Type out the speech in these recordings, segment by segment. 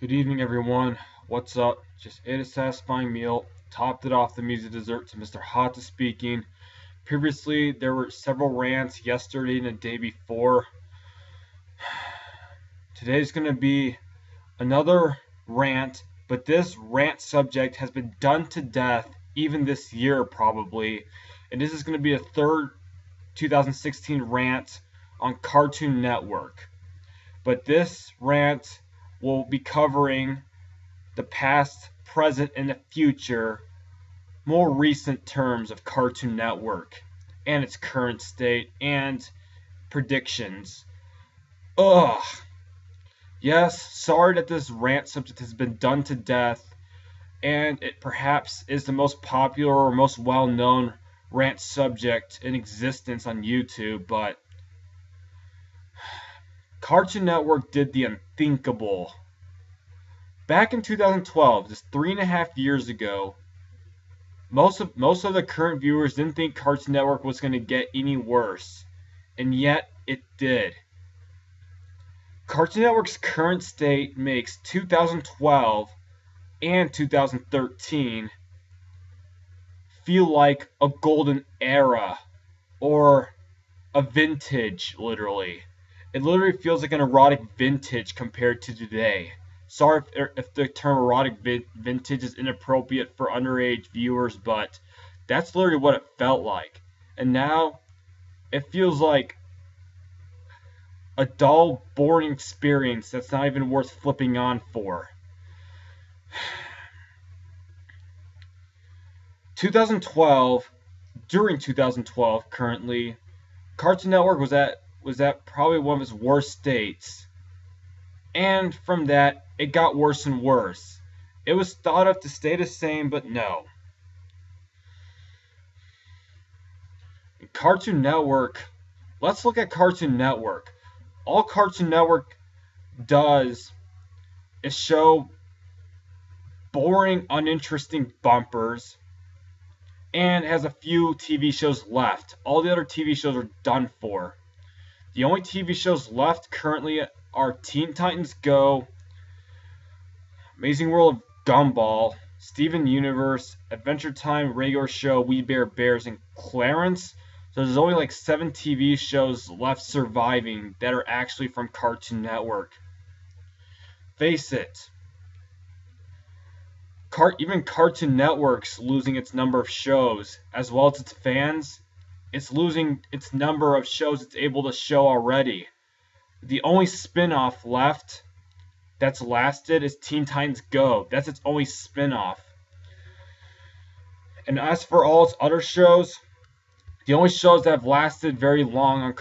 Good evening, everyone. What's up? Just ate a satisfying meal, topped it off the music dessert to Mr. Hata speaking. Previously, there were several rants yesterday and the day before. Today's going to be another rant, but this rant subject has been done to death even this year, probably. And this is going to be a third 2016 rant on Cartoon Network. But this rant will be covering the past, present, and the future, more recent terms of Cartoon Network and its current state and predictions. Ugh. Yes, sorry that this rant subject has been done to death, and it perhaps is the most popular or most well known rant subject in existence on YouTube, but Cartoon Network did the unthinkable. Back in 2012, just 3.5 years ago, most of the current viewers didn't think Cartoon Network was going to get any worse, and yet it did. Cartoon Network's current state makes 2012 and 2013 feel like a golden era or a vintage, literally. It literally feels like an erotic vintage compared to today. Sorry if the term erotic vintage is inappropriate for underage viewers, but that's literally what it felt like. And now it feels like a dull, boring experience that's not even worth flipping on for. 2012, during 2012, currently, Cartoon Network was at probably one of its worst states. And from that, it got worse and worse. It was thought of to stay the same, but no. Cartoon Network, let's look at Cartoon Network. All Cartoon Network does is show boring, uninteresting bumpers and has a few TV shows left. All the other TV shows are done for. The only TV shows left currently are Teen Titans Go, Amazing World of Gumball, Steven Universe, Adventure Time, Regular Show, We Bare Bears, and Clarence. So there's only like 7 TV shows left surviving that are actually from Cartoon Network. Face it, even Cartoon Network's losing its number of shows, as well as its fans. It's losing its number of shows it's able to show already. The only spin-off left that's lasted is Teen Titans Go. That's its only spin-off. And as for all its other shows, the only shows that have lasted very long on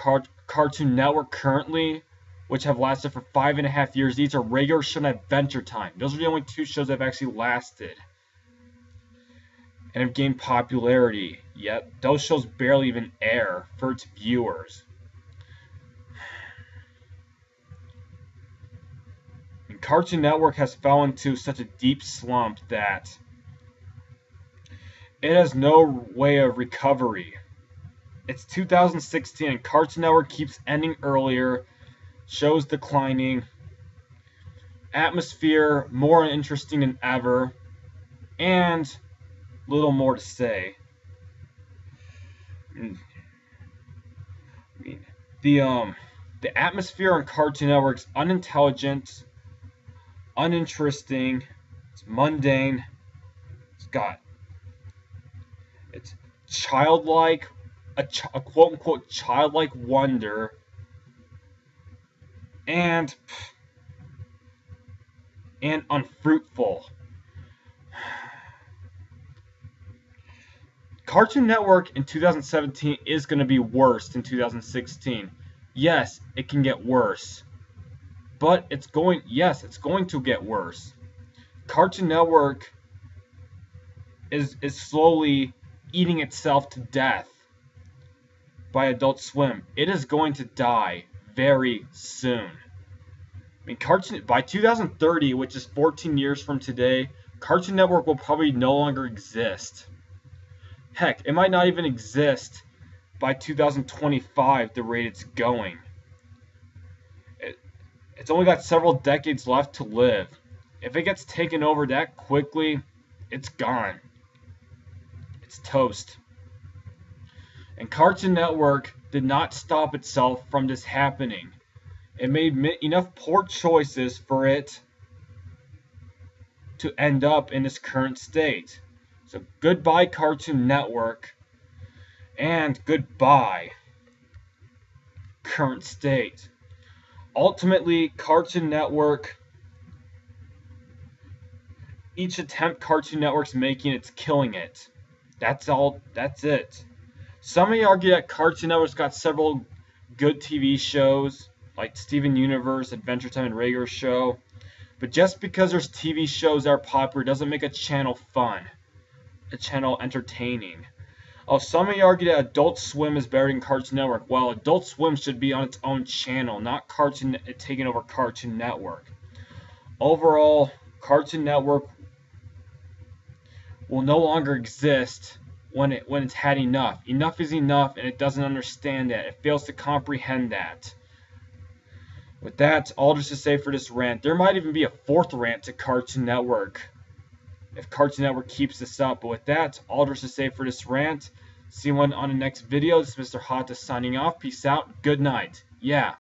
Cartoon Network currently, which have lasted for 5.5 years, these are Regular Show and Adventure Time. Those are the only 2 shows that have actually lasted and have gained popularity. Yet those shows barely even air for its viewers. And Cartoon Network has fallen into such a deep slump that it has no way of recovery. It's 2016 and Cartoon Network keeps ending earlier, shows declining, atmosphere more uninteresting than ever, and little more to say. The atmosphere on Cartoon Network is unintelligent, uninteresting, it's mundane, it's childlike, a quote unquote childlike wonder, and unfruitful. Cartoon Network in 2017 is going to be worse than 2016. Yes, it can get worse. But it's going to get worse. Cartoon Network is slowly eating itself to death by Adult Swim. It is going to die very soon. I mean, by 2030, which is 14 years from today, Cartoon Network will probably no longer exist. Heck, it might not even exist by 2025, the rate it's going. It's only got several decades left to live. If it gets taken over that quickly, it's gone. It's toast. And Cartoon Network did not stop itself from this happening. It made enough poor choices for it to end up in its current state. So goodbye Cartoon Network, and goodbye current state. Ultimately, Cartoon Network, each attempt Cartoon Network's making, it's killing it. That's it. Some may argue that Cartoon Network's got several good TV shows, like Steven Universe, Adventure Time, and Regular Show. But just because there's TV shows that are popular doesn't make a channel fun, a channel entertaining. Oh, some may argue that Adult Swim is better than Cartoon Network. Well, Adult Swim should be on its own channel, not taking over Cartoon Network. Overall, Cartoon Network will no longer exist when it's had enough. Enough is enough, and it doesn't understand that. It fails to comprehend that. With that, all just to say for this rant, there might even be a fourth rant to Cartoon Network if Cartoon Network keeps this up. But with that, all just to say for this rant. See you on the next video. This is Mr. Hata signing off. Peace out. Good night. Yeah.